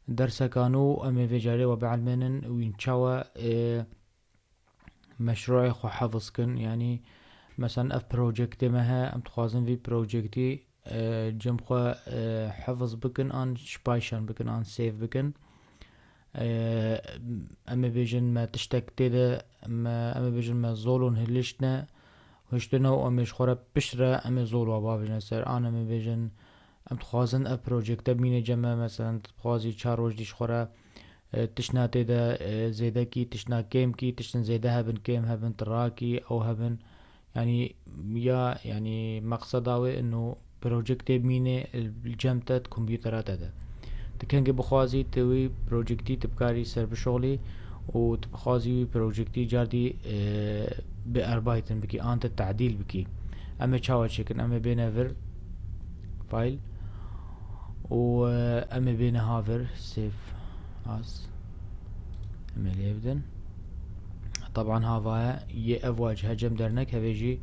درس كانوا أمي في جاري وبعلمن وين تشاوى مشروع خو حفظ كن يعني مثلا اف بروجكتي مها ام تخوازن في بروجكتي جم خو حفظ بكن ان شبايشن بكن ان سيف بكن اما بيجن ما تشتك تيدا ما اما بيجن ما زولون هلشنا هشتنا و امش خورا بشرة اما زولوا بابجن سر انا اما بيجن ام تخوازن اف بروجكت بمين جمع مثلا تخوازي چاروش ديش خورا تشنا تيدا زيدا كي تشنا كيم كي تشنا زيدا هبن كيم هبن تراكي او هبن يعني يا يعني مقصداوي انه بروجكت بمينة الجمتت كمبيوترات هذا تكنج بخوازي توي بروجكتي تبكاري سر بشغلي وتبخوازي بروجكتي جاردي بأربايتن بكي انت التعديل بكي اما تشاوى شكن اما بينا فر فايل و اما بينا هافر سيف اس اما ليبدن طبعا هذا يأفواج هجم درنك هفيجي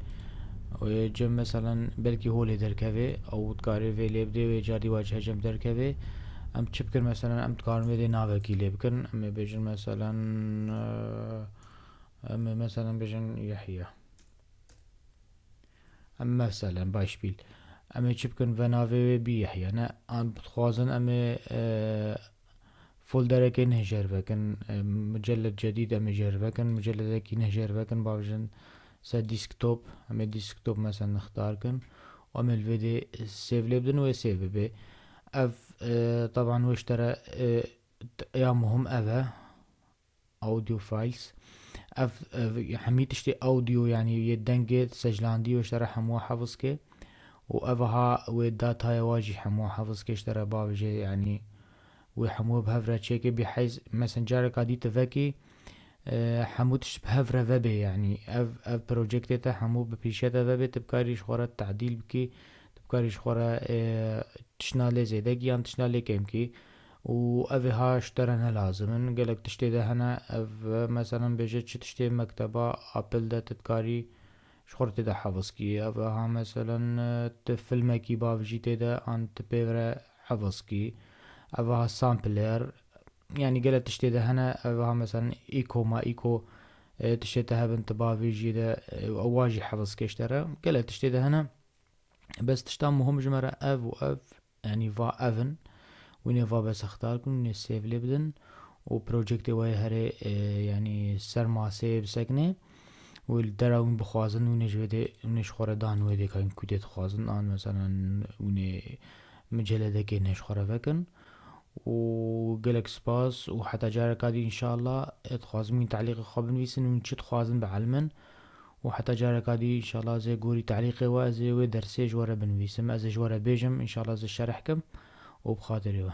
ويجم مثلا بلكي هو اللي دركبه او تكاري في ليبدي ويجاري واجه هجم دركبه ام تشبكن مثلا ام تكارن في نافكي ليبكن ام بيجن مثلا ام مثلا بيجن يحيى ام مثلا بايشبيل ام تشبكن في نافي بي يحيى انا ام بتخوازن ام فولدر كي نهجر فكن مجلد جديد ام جر فكن مجلد كي نهجر فكن باوجن سا ديسكتوب ام ديسكتوب مثلا نختاركن وام الفيديو سيف ليبدن وسيف بي اف طبعا واشترى يا مهم افا اوديو فايلز اف حميت اشتي اوديو يعني يدنجي سجلاندي واشترى حمو حفظ كي وافها والداتا هاي واجي حمو حفظ كي اشترى بابجي يعني وحمو بهفرة شيكي بحيث مثلا جارك عادي تفكي حموتش بهفرة فبي يعني اف بروجكت حمو ببيشتا فبي تبكاريش خورا التعديل بكي تبكاريش خورا تشنالي زيدك يعني تشنالي كيمكي وأفها اشترنا لازم قالك تشتري ده هنا أف مثلا بيجي تشتري مكتبة أبل ده تتكاري شخورت ده حفظ كي أفها مثلا تفيلم كي بافجي تدا عن تبيرة حفظ كي أفها سامبلر يعني قالك تشتري ده هنا أفها مثلا إيكو ما إيكو تشتري ده بنت بافجي ده أواجي حفظ كي اشترى قالك تشتري ده هنا بس تشتام مهم جمرة أف وأف يعني فا أفن وين فا بس اختاركم من السيف لبدن وبروجكت واي هري يعني سر ما سيف سكنه والدراون بخوازن ونش ودي ونش خوردان ودي كان كودت خوازن آن مثلا وني مجلده كي نش خورفكن وقلك سباس وحتى جارك هادي ان شاء الله تخوازن من تعليق خابن ويسن ونشي تخوازن بعلمن وحتى جارك هادي ان شاء الله زي قوري تعليقي وازي ودرسي جوارا بنويسم ازي جوارا بيجم ان شاء الله زي شرحكم وبخاطري